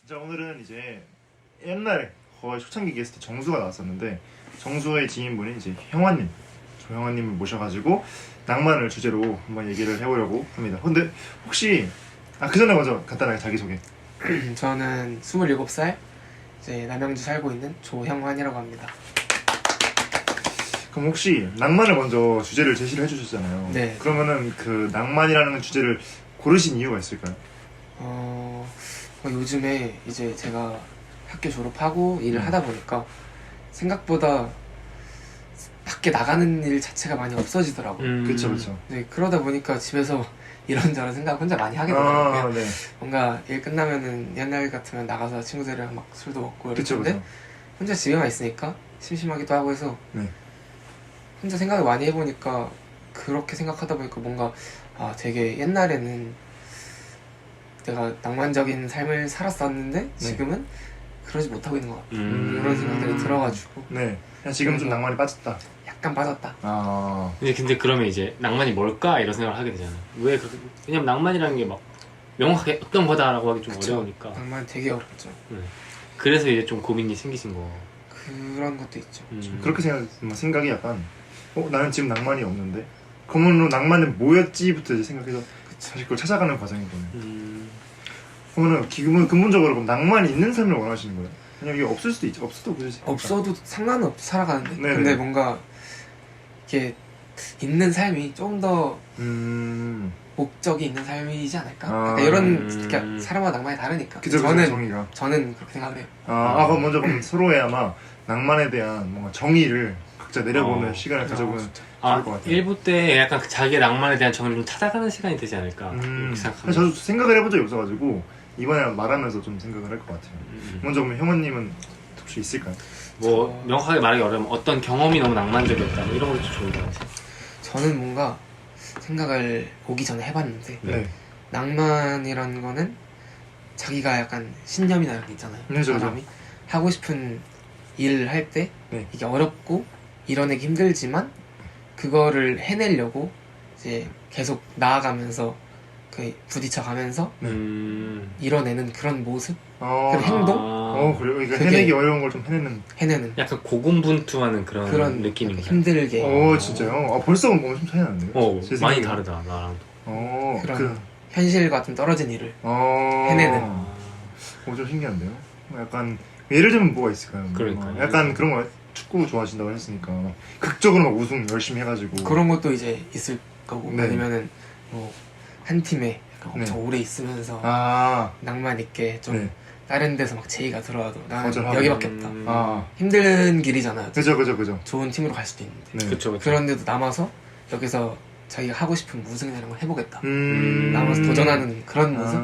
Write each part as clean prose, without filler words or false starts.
자, 오늘은 이제 옛날에 거의 초창기 게스트 정수가 나왔었는데 정수의 지인분이 이제 형아님, 조형아님을 모셔가지고 낭만을 주제로 한번 얘기를 해보려고 합니다. 근데 혹시 그 전에 먼저 간단하게 자기소개. 저는 27살 이제 남양주 살고 있는 조형환이라고 합니다. 그럼 혹시 낭만을 먼저 주제를 제시를 해주셨잖아요. 네. 그러면은 그 낭만이라는 주제를 고르신 이유가 있을까요? 요즘에 이제 제가 학교 졸업하고 일을 하다 보니까 생각보다 밖에 나가는 일 자체가 많이 없어지더라고요. 그쵸 그쵸. 네, 그러다 보니까 집에서 이런저런 생각 혼자 많이 하게 되더라고요. 네. 뭔가 일 끝나면은 옛날 같으면 나가서 친구들이랑 막 술도 먹고 그쵸 이랬는데 그쵸. 혼자 집에만 있으니까 심심하기도 하고 해서 네. 혼자 생각을 많이 해보니까 그렇게 생각하다 보니까 뭔가 되게 옛날에는 내가 낭만적인 삶을 살았었는데 지금은 그러지 못하고 있는 것 같아. 그런 생각들이 들어가지고 네. 그냥 지금 좀 낭만이 빠졌다. 약간 빠졌다. 근데 그러면 이제 낭만이 뭘까 이런 생각을 하게 되잖아요. 왜 그렇게? 왜냐면 낭만이라는 게 막 명확하게 어떤 거다라고 하기 좀 그쵸. 어려우니까. 낭만 되게 어렵죠. 그래서 이제 좀 고민이 생기신 거. 그런 것도 있죠. 그렇게 생각이 약간 나는 지금 낭만이 없는데 그러면 낭만은 뭐였지부터 이제 생각해서 사실 그걸 찾아가는 과정이거든요. 그러면은 근본적으로 그럼 낭만이 있는 삶을 원하시는 거예요? 그냥 이게 없을 수도 있죠. 없어도 그러지. 없어도 상관은 없죠. 살아가는데. 네네. 근데 뭔가 이게 있는 삶이 좀 더 목적이 있는 삶이지 않을까? 약간 이런 그러니까 사람마다 낭만이 다르니까. 그죠, 정의가. 저는 그렇게 생각을 해요. 그럼 먼저 그럼 서로의 아마 낭만에 대한 뭔가 정의를 각자 내려보는 시간을 가져보면 좋을 것 같아요. 1부 때 약간 자기의 낭만에 대한 정의를 좀 찾아가는 시간이 되지 않을까 이렇게 생각합니다. 저도 생각을 해본 적이 없어가지고 이번에 말하면서 좀 생각을 할 것 같아요. 먼저 그럼 형원님은 혹시 있을까요? 뭐 명확하게 말하기 어려우면 어떤 경험이 너무 낭만적이었다 뭐 이런 것도 좋은 것 같아요. 저는 뭔가 생각을 오기 전에 해봤는데 네. 낭만이라는 거는 자기가 약간 신념이나 이런 게 있잖아요. 그죠, 사람이 하고 싶은 일을 할 때 네. 이게 어렵고 이뤄내기 힘들지만 그거를 해내려고 이제 계속 나아가면서 부딪혀가면서 이뤄내는 그런 모습, 그런 행동, 그래요? 그러니까 그게- 해내기 어려운 걸 좀 해내는 약간 고군분투하는 그런 그런 느낌인가요? 힘들게 진짜요? 벌써 엄청 차이 나는데요? 제 많이 생각에는. 다르다 나랑도. 그런 현실과 좀 떨어진 일을 해내는. 좀 신기한데요? 약간 예를 들면 뭐가 있을까요? 그러니까요. 약간 그런 거 축구 좋아하신다고 했으니까 극적으로 막 우승 열심히 해가지고 그런 것도 이제 있을 거고 네. 아니면은 뭐 한 팀에 약간 엄청 네. 오래 있으면서 낭만 있게 좀 네. 다른 데서 막 제의가 들어와도 나는 거절하고. 여기밖에 없다. 힘든 길이잖아요. 그죠. 좋은 팀으로 갈 수도 있는데 네. 그쵸. 그런데도 남아서 여기서 자기가 하고 싶은 우승이나 이런 걸 해보겠다. 남아서 음. 도전하는 그런 모습?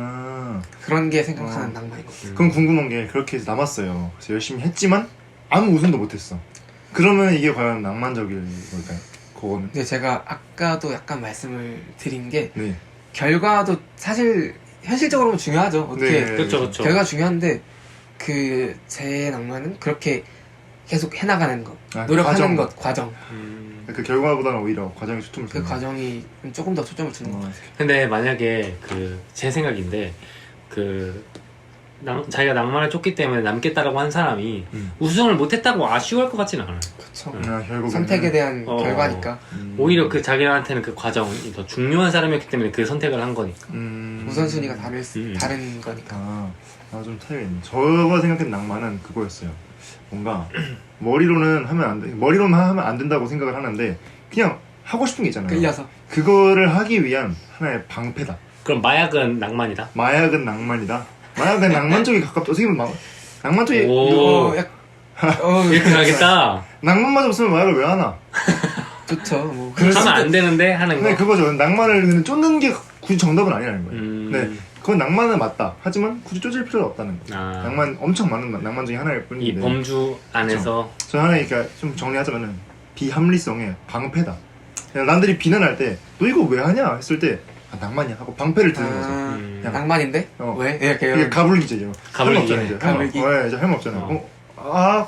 그런 게 생각하는 아. 낭만인 거죠. 그럼 궁금한 게 그렇게 해서 남았어요. 그래서 열심히 했지만 아무 우승도 못했어. 그러면 이게 과연 낭만적인 걸까요? 그거는. 근데 제가 아까도 약간 말씀을 드린 게 네. 결과도 사실 현실적으로 보면 중요하죠. 어떻게 네. 그쵸. 결과 중요한데 제 낭만은 그렇게 계속 해나가는 것, 노력하는 것, 과정. 그 결과보다는 오히려 과정에 초점을 그 두는 과정이 조금 더 초점을 두는 것 거. 같아요. 근데 만약에 제 생각인데 자기가 낭만을 쫓기 때문에 남겠다라고 한 사람이 우승을 못했다고 아쉬워할 것 같지는 않아요. 그쵸. 결국에는 선택에 대한 결과니까. 오히려 자기한테는 그 과정이 더 중요한 사람이었기 때문에 그 선택을 한 거니까. 우선순위가 다른 거니까. 좀 차이가 있네. 저가 생각한 낭만은 그거였어요. 뭔가 머리로는 하면 안 된다고 생각을 하는데 그냥 하고 싶은 게 있잖아요. 끌려서. 그거를 하기 위한 하나의 방패다. 그럼 마약은 낭만이다? 마약은 낭만이다. 마약은 낭만 쪽이 가깝다. 어떻게 보면 낭만 쪽이 오. 이렇게 가겠다. 낭만만 없으면 마약을 왜 하나? 좋죠. 뭐 하면 안 되는데 하는 거. 네, 그거죠. 낭만을 그냥 쫓는 게 굳이 정답은 아니라는 거예요. 네, 그건 낭만은 맞다. 하지만 굳이 쫓을 필요가 없다는 거예요. 낭만 엄청 많은 낭만 중에 하나일 뿐인데. 이 범주 안에서. 저 하나 그러니까 좀 정리하자면은 비합리성의 방패다. 그냥 남들이 비난할 때 너 이거 왜 하냐 했을 때 낭만이야 하고 방패를 드는 거죠. 낭만인데? 왜? 이렇게 이게 가불기죠. 이거. 가불기. 가불기. 네, 할 말 없잖아요.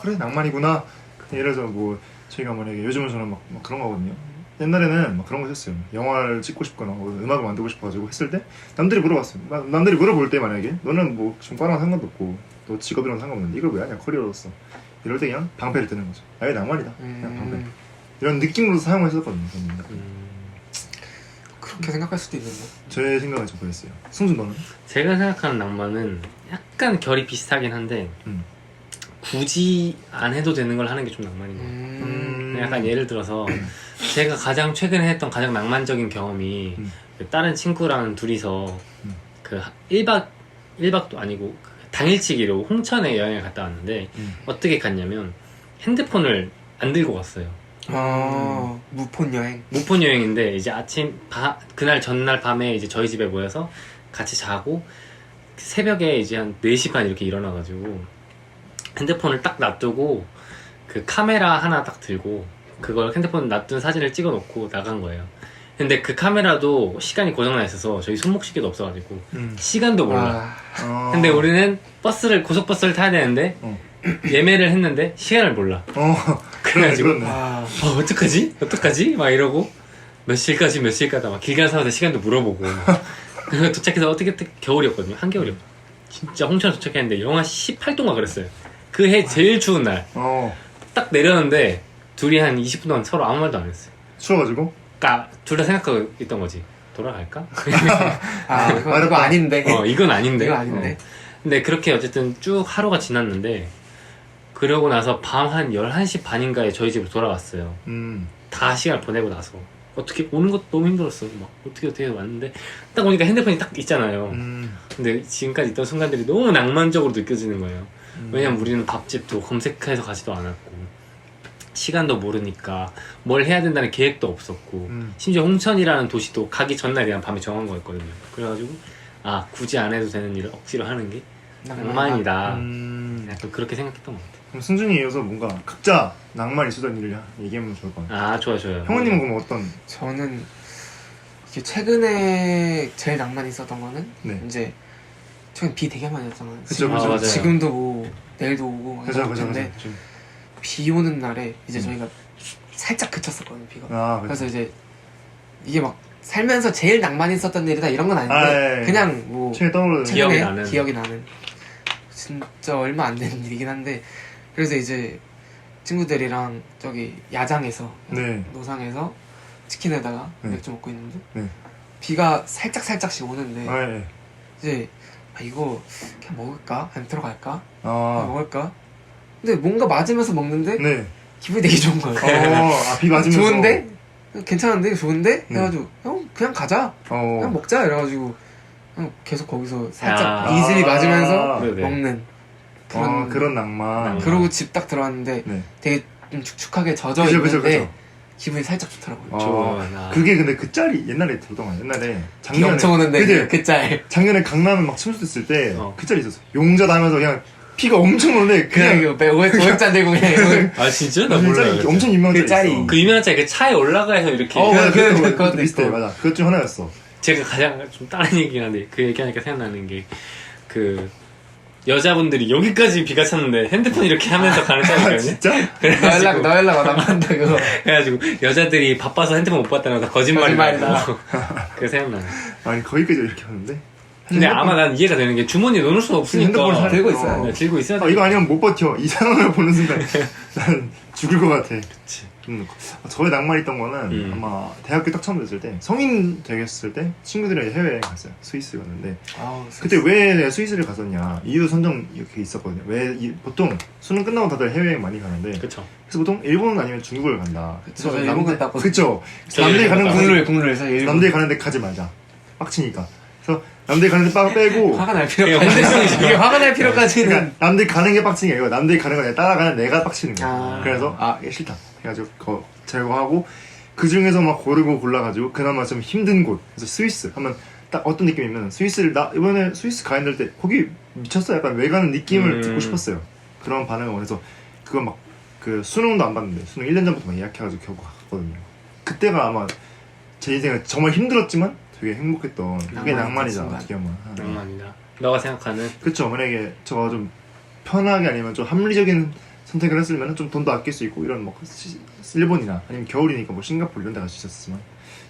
그래 낭만이구나. 예를 들어서 뭐 저희가 만약에 요즘은 저는 막 그런 거거든요. 옛날에는 막 그런 거 했었어요. 영화를 찍고 싶거나 음악을 만들고 싶어가지고 했을 때 남들이 물어봤어요. 남들이 물어볼 때 만약에 너는 뭐 전과랑 상관도 없고 너 직업이랑 상관없는데 이걸 왜 하냐 커리어로서 이럴 때 그냥 방패를 드는 거죠. 아예 낭만이다. 그냥 방패. 이런 느낌으로 사용했었거든요. 저는. 그렇게 생각할 수도 있는데. 저의 생각은 좀 그랬어요. 승준 너는? 제가 생각하는 낭만은 약간 결이 비슷하긴 한데 굳이 안 해도 되는 걸 하는 게 좀 낭만인 것 같아요. 약간 예를 들어서 제가 가장 최근에 했던 가장 낭만적인 경험이 그 다른 친구랑 둘이서 그 1박도 아니고 그 당일치기로 홍천에 여행을 갔다 왔는데 어떻게 갔냐면 핸드폰을 안 들고 갔어요. 무폰 여행. 무폰 여행인데 이제 그날 전날 밤에 이제 저희 집에 모여서 같이 자고 새벽에 이제 한 4시 반 이렇게 일어나가지고 핸드폰을 딱 놔두고 그 카메라 하나 딱 들고 그걸 핸드폰 놔둔 사진을 찍어 놓고 나간 거예요. 근데 그 카메라도 시간이 고장나 있어서 저희 손목시계도 없어가지고 시간도 몰라. 근데 우리는 고속버스를 타야 되는데 예매를 했는데 시간을 몰라. 그래가지고 어떡하지? 막 이러고 몇 시일까다 막 길 가는 사람한테 시간도 물어보고 그리고 도착해서 어떻게 겨울이었거든요. 한겨울이었거든요. 진짜 홍천에 도착했는데 영하 18도인가 그랬어요. 그 해 제일 추운 날 딱 내렸는데 둘이 한 20분 동안 서로 아무 말도 안 했어요. 추워가지고? 그러니까 둘 다 생각하고 있던 거지. 돌아갈까? 이거 아닌데. 이건 아닌데. 이거 아닌데. 근데 그렇게 어쨌든 쭉 하루가 지났는데 그러고 나서 밤 한 11시 반인가에 저희 집으로 돌아왔어요. 다 시간을 보내고 나서 어떻게 오는 것도 너무 힘들었어. 막 어떻게 왔는데 딱 오니까 핸드폰이 딱 있잖아요. 근데 지금까지 있던 순간들이 너무 낭만적으로 느껴지는 거예요. 왜냐면 우리는 밥집도 검색해서 가지도 않았고 시간도 모르니까 뭘 해야 된다는 계획도 없었고 심지어 홍천이라는 도시도 가기 전날 그냥 밤에 정한 거였거든요. 그래가지고 굳이 안 해도 되는 일을 억지로 하는 게 낭만이다. 약간 그렇게 생각했던 것 같아요. 그럼 승준이 이어서 뭔가 각자 낭만 있었던 일을 얘기하면 좋을 것 같아요. 좋아요. 형원님은 그럼 어떤? 저는 이게 최근에 제일 낭만이 있었던 거는 이제 최근 비 되게 많이 왔잖아요. 그쵸. 지금도 뭐 내일도 오고 막 그죠. 근데 비 오는 날에 이제 저희가 살짝 그쳤었거든요, 비가. 그래서 이제 이게 막 살면서 제일 낭만이 있었던 일이다 이런 건 아닌데 그냥 뭐 최근에 기억이 나는 진짜 얼마 안 되는 일이긴 한데 그래서 이제 친구들이랑 저기 야장에서 노상에서 치킨에다가 맥주 먹고 있는데 비가 살짝씩 오는데 이제 이거 그냥 먹을까? 아니면 들어갈까? 먹을까? 근데 뭔가 맞으면서 먹는데 기분이 되게 좋은 거예요. 비 맞으면서 좋은데? 괜찮은데? 좋은데? 해가지고 형 그냥 가자. 그냥 먹자 이래가지고 그냥 계속 거기서 살짝 이슬이 맞으면서 먹는 그런 낭만. 그러고 집 딱 들어왔는데 되게 좀 축축하게 젖어 있는데 기분이 살짝 좋더라고요. 그게 근데 그 짤이 옛날에 들었던 거야. 옛날에 비 엄청 오는데 그 짤. 작년에 강남에 막 침수됐을 때 그 짤이 있었어. 용자다 하면서 그냥 비가 엄청 오는데 그냥 500잔 들고 그냥 진짜? 나 몰라요. 엄청 유명한 그 짤이. 그 유명한 짤 그 차에 올라가서 이렇게 그것도 비슷해. 있고. 맞아. 그것 중 하나였어. 제가 가장 좀 다른 얘기긴 한데 그 얘기하니까 생각나는 게 그 여자분들이 여기까지 비가 찼는데 핸드폰 이렇게 하면서 가는 짤이거든요. 진짜? 너 연락 안 한다 그거. 그래가지고 여자들이 바빠서 핸드폰 못 봤다는 거 다 거짓말이다. 그게 생각나네. 아니 거기까지 이렇게 하는데? 근데 아마 난 이해가 되는 게 주머니에 넣을 수가 없으니까 핸드폰을 잘 들고 있어요. 들고 있어야 돼. 이거 아니면 못 버텨. 이 상황을 보는 순간 난 죽을 것 같아. 그치. 저의 낭만 있던 거는 아마 대학교 딱 처음 됐을 때 성인 되겠을 때 친구들이랑 해외여행 갔어요. 스위스 갔는데 그때 왜 내가 스위스를 갔었냐 이유 선정 이렇게 있었거든요. 보통 수능 끝나고 다들 해외여행 많이 가는데 그쵸. 그래서 보통 일본 아니면 중국을 간다. 그쵸. 일본 갔다 왔거든요. 그쵸. 남들이 가는 국룰에서 남들이 가는데 가지 말자. 빡치니까. 그래서 남들이 가는데 빼고 화가 날 필요까지 이게 화가 날 필요까지는 그러니까 남들이 가는 게 빡치는 게 아니고 남들이 가는 거 내가 따라가는 내가 빡치는 거야. 그래서 이게 싫다 해가지고 그거 제거하고 그 중에서 막 고르고 골라가지고 그나마 좀 힘든 곳 그래서 스위스 하면 딱 어떤 느낌이면 스위스를 나 이번에 스위스 가야 될 때 거기 미쳤어 약간 왜 가는 느낌을 듣고 싶었어요. 그런 반응을 원해서 그거 막 그 수능도 안 봤는데 수능 1년 전부터 막 예약해가지고 겨우 갔거든요. 그때가 아마 제 인생에 정말 힘들었지만 되게 행복했던 그게 낭만이잖아. 어떻게 보면 낭만이다. 너가 생각하는 그쵸. 만약에 저가 좀 편하게 아니면 좀 합리적인 선택을 했으면 좀 돈도 아낄 수 있고 이런 뭐 일본이나 아니면 겨울이니까 뭐 싱가포르 이런 데 갈 수 있었지만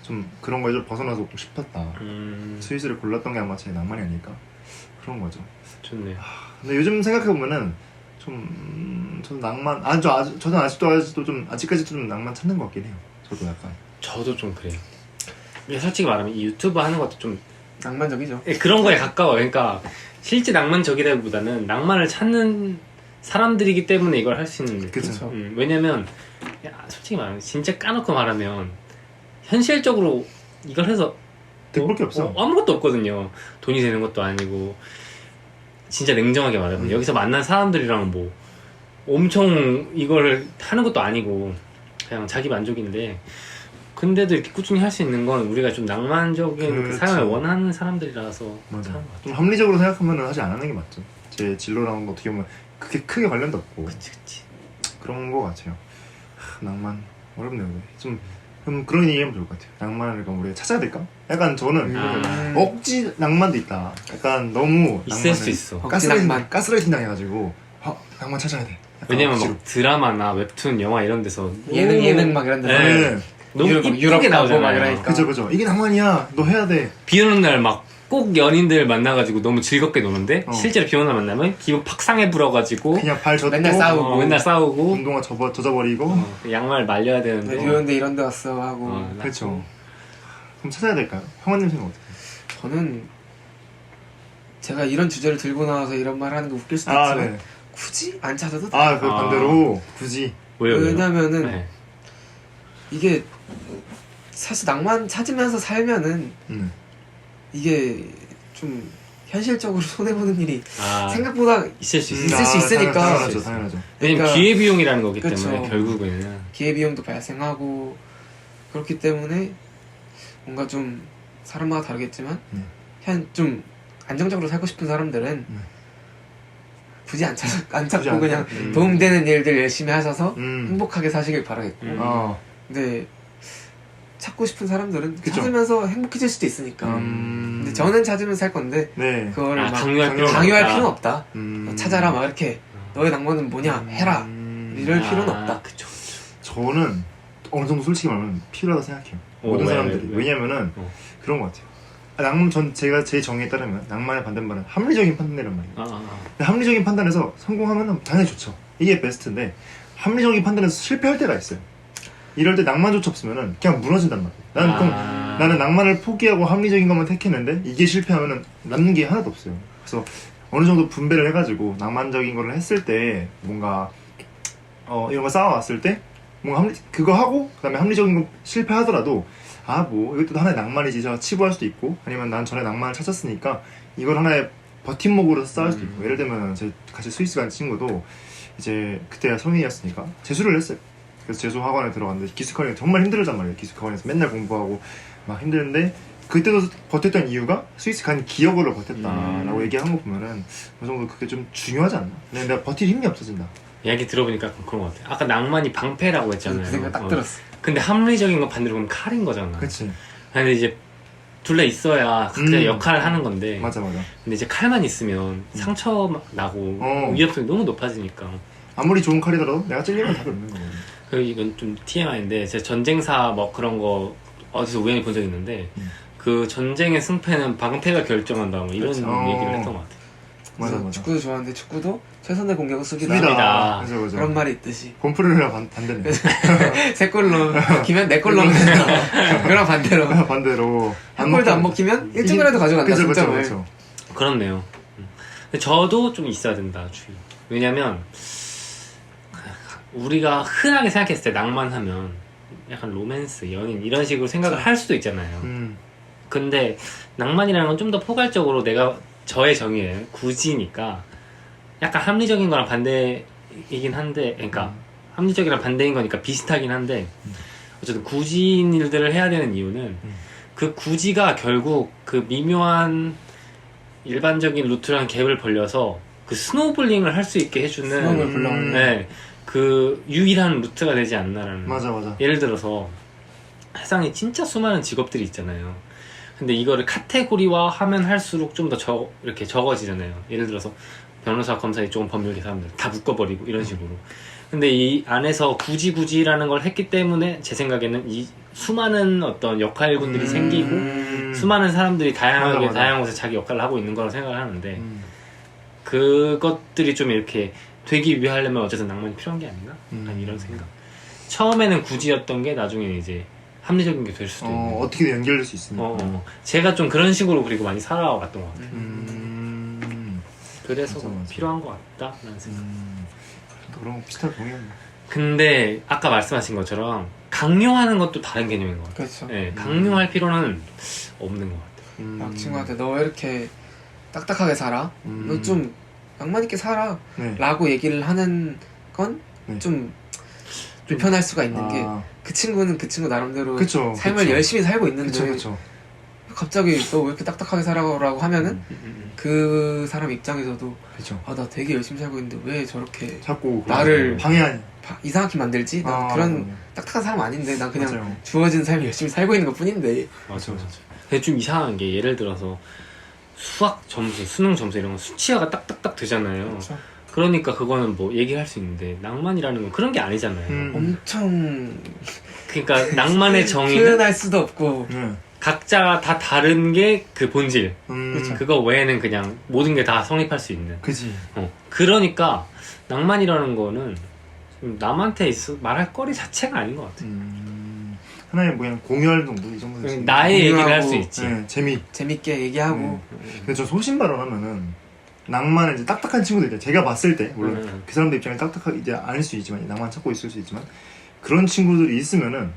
좀 그런 거에 좀 벗어나서 오고 싶었다. 스위스를 골랐던 게 아마 제 낭만이 아닐까 그런 거죠. 좋네요. 근데 요즘 생각해보면은 저도 낭만 저는 아직도 좀 아직까지도 좀 낭만 찾는 것 같긴 해요. 저도 약간 저도 좀 그래요. 근데 솔직히 말하면 이 유튜브 하는 것도 좀 낭만적이죠. 그런 거에 가까워. 그러니까 실제 낭만적이라기보다는 낭만을 찾는 사람들이기 때문에 이걸 할 수 있는 느낌. 그쵸. 왜냐면 솔직히 말하면 진짜 까놓고 말하면 현실적으로 이걸 해서 득볼 게 없어. 아무것도 없거든요. 돈이 되는 것도 아니고 진짜 냉정하게 말하면 여기서 만난 사람들이랑 뭐 엄청 이걸 하는 것도 아니고 그냥 자기 만족인데 근데도 이렇게 꾸준히 할 수 있는 건 우리가 좀 낭만적인 그 그렇죠. 삶을 원하는 사람들이라서 맞아. 그런 것 같아요. 좀 합리적으로 생각하면 하지 않는 게 맞죠. 제 진로랑 어떻게 보면 그게 크게 관련도 없고 그치. 그런 거 같아요. 낭만 어렵네요. 좀 그럼 그런 얘기하면 좋을 것 같아요. 낭만을 그럼 우리가 찾아야 될까? 약간 저는 억지 낭만도 있다. 약간 너무 있을 수 있어. 억지 낭만. 가스라이팅 당해가지고 낭만 찾아야 돼. 약간 왜냐면 억지로. 막 드라마나 웹툰, 영화 이런 데서 예능 막 이런 데서 네. 네. 너무 유럽 이쁘게 가고 막 나오잖아요. 이러니까. 그죠. 이게 낭만이야. 너 해야 돼. 비 오는 날 막 꼭 연인들 만나가지고 너무 즐겁게 노는데 실제로 비 오는 날 만나면 기분 팍 상해 불어가지고 그냥 발 젖고 맨날 싸우고. 맨날 싸우고 운동화 젖어버리고 양말 말려야 되는데 비 오는데 이런 데 왔어 하고. 그렇죠. 그럼 찾아야 될까요? 형아님 생각 어떻게 해요? 저는 제가 이런 주제를 들고 나와서 이런 말 하는 게 웃길 수도 아, 있지만 네. 굳이 안 찾아도 돼. 그 반대로 굳이 왜요? 왜냐면은 네. 이게 사실 낭만 찾으면서 살면은 이게 좀 현실적으로 손해보는 일이 생각보다 있을 수 있어요. 있을 수 있으니까. 당연하죠. 왜냐면 그러니까- 기회비용이라는 거기 그쵸. 때문에 결국에는 기회비용도 발생하고 그렇기 때문에 뭔가 좀 사람마다 다르겠지만 좀 안정적으로 살고 싶은 사람들은 굳이 안 찾고 안 그냥 찾고. 도움되는 일들 열심히 하셔서 음. 행복하게 사시길 바라겠고 근데 찾고 싶은 사람들은 그쵸. 찾으면서 행복해질 수도 있으니까 근데 저는 찾으면서 살 건데 네. 그거를 막 강요할 필요는 강요할 없다. 필요는 없다. 찾아라 막 이렇게 너의 낭만은 뭐냐 해라 이럴 필요는 없다. 그쵸. 저는 어느 정도 솔직히 말하면 필요하다 생각해요. 모든 왜, 사람들이. 왜? 왜냐면은 그런 것 같아요. 낭만 제가 제 정의에 따르면 낭만의 반대말은 합리적인 판단이란 말이에요. 근데 합리적인 판단에서 성공하면 당연히 좋죠. 이게 베스트인데 합리적인 판단에서 실패할 때가 있어요. 이럴 때 낭만조차 없으면은 그냥 무너진단 말이에요. 나는 낭만을 포기하고 합리적인 것만 택했는데 이게 실패하면은 남는 게 하나도 없어요. 그래서 어느 정도 분배를 해가지고 낭만적인 거를 했을 때 뭔가 이런 거 쌓아왔을 때 뭔가 그거 하고 그다음에 합리적인 거 실패하더라도 뭐 이것도 하나의 낭만이지 제가 치부할 수도 있고 아니면 난 전에 낭만을 찾았으니까 이걸 하나의 버팀목으로 쌓을 수도 있고 예를 들면 제 같이 스위스 간 친구도 이제 그때가 성인이었으니까 재수를 했어요. 그래서 재수 학원에 들어갔는데 기숙학원이 정말 힘들었단 말이에요. 기숙학원에서 맨날 공부하고 막 힘드는데 그때도 버텼던 이유가 스위스 간 기억으로 버텼다라고 얘기한 거 보면은 어느 정도 그게 좀 중요하지 않나? 근데 내가 버틸 힘이 없어진다. 이야기 들어보니까 그런 것 같아. 아까 낭만이 방패라고 했잖아요. 그 생각 딱 들었어. 근데 합리적인 거 반대로 보면 칼인 거잖아. 그치. 근데 이제 둘 다 있어야 각자 역할을 하는 건데. 맞아. 근데 이제 칼만 있으면 상처 나고 위협성이 너무 높아지니까. 아무리 좋은 칼이더라도 내가 찔리면 답이 없는 거거든. 그리고 이건 좀 TMI인데 제 전쟁사 뭐 그런 거 어디서 우연히 본 적이 있는데 그 전쟁의 승패는 방패가 결정한다 뭐 이런 그렇죠. 얘기를 했던 것 같아. 맞아. 축구도 좋아하는데 축구도 최선의 공격은 수비다. 수비다. 맞아. 그런 말이 있듯이 곰프르랑 반대네. 세 골로 먹히면 네 골 넣으면 된다. 그랑 반대로 반대로 한 골도 안 먹히면 1점이라도 가져간다. 그쵸. 승점을. 그렇네요. 근데 저도 좀 있어야 된다 주의. 왜냐면 우리가 흔하게 생각했을 때 낭만하면 약간 로맨스, 연인 이런 식으로 생각을 할 수도 있잖아요. 근데 낭만이라는 건 좀 더 포괄적으로 내가 저의 정의예요. 굳이니까 약간 합리적인 거랑 반대이긴 한데 그러니까 합리적이랑 반대인 거니까 비슷하긴 한데 어쨌든 굳이인 일들을 해야 되는 이유는 그 굳이가 결국 그 미묘한 일반적인 루트랑 갭을 벌려서 그 스노우볼링을 할 수 있게 해주는 스노우볼 네, 그 유일한 루트가 되지 않나라는. 맞아. 예를 들어서 세상에 진짜 수많은 직업들이 있잖아요. 근데 이거를 카테고리화 하면 할수록 좀 더 이렇게 적어지잖아요. 예를 들어서 변호사, 검사 이쪽은 법률계 사람들 다 묶어버리고 이런 식으로. 근데 이 안에서 굳이라는 걸 했기 때문에 제 생각에는 이 수많은 어떤 역할군들이 생기고 수많은 사람들이 다양하게 맞아. 다양한 곳에 자기 역할을 하고 있는 거라고 생각을 하는데 그것들이 좀 이렇게 되기 위하려면 어쨌든 낭만이 필요한 게 아닌가? 약간 이런 생각. 처음에는 굳이였던 게 나중에 이제 합리적인 게 될 수도 있는. 어떻게든 연결될 수 있으니까. 제가 좀 그런 식으로 그리고 많이 살아왔던 것 같아요. 그래서 맞아. 필요한 것 같다라는 생각. 그런 거 비슷하게 동의합니다. 근데 아까 말씀하신 것처럼 강요하는 것도 다른 개념인 것 같아요. 그렇죠. 네, 강요할 필요는 없는 것 같아요. 막 친구한테 너 왜 이렇게 딱딱하게 살아? 너 좀 낭만 있게 살아. 네. 라고 얘기를 하는 건 네. 좀 불편할 수가 있는 게 그 친구는 그 친구 나름대로 그쵸, 삶을 그쵸. 열심히 살고 있는데 그쵸. 갑자기 너 왜 이렇게 딱딱하게 살아라고 하면은 그 사람 입장에서도 그쵸. 아 나 되게 열심히 살고 있는데 왜 저렇게 자꾸 나를 방해하니. 이상하게 만들지? 난 그런 딱딱한 사람 아닌데 난 그냥 맞아요. 주어진 삶을 열심히 살고 있는 것 뿐인데 맞아. 근데 좀 이상한 게 예를 들어서 수학 점수, 수능 점수 이런 거 수치화가 딱딱딱 되잖아요. 그렇죠. 그러니까 그거는 뭐 얘기할 수 있는데 낭만이라는 건 그런 게 아니잖아요. 엄청 그러니까 낭만의 정의는 표현할 수도 없고 네. 각자 다 다른 게 그 본질. 그쵸. 그거 외에는 그냥 모든 게 다 성립할 수 있는. 그지. 그러니까 낭만이라는 거는 좀 남한테 말할 거리 자체가 아닌 것 같아. 하나의 뭐 그냥 공유할 정도 이 정도 됐어요. 나의 얘기를 할 수 공유하고, 있지. 네, 재밌게 얘기하고 근데 저 소신 발언하면은 낭만을 이제 딱딱한 친구들 있잖아요. 제가 봤을 때 물론 그 사람들 입장에 딱딱하게 이제 아닐 수 있지만 낭만 찾고 있을 수 있지만 그런 친구들이 있으면은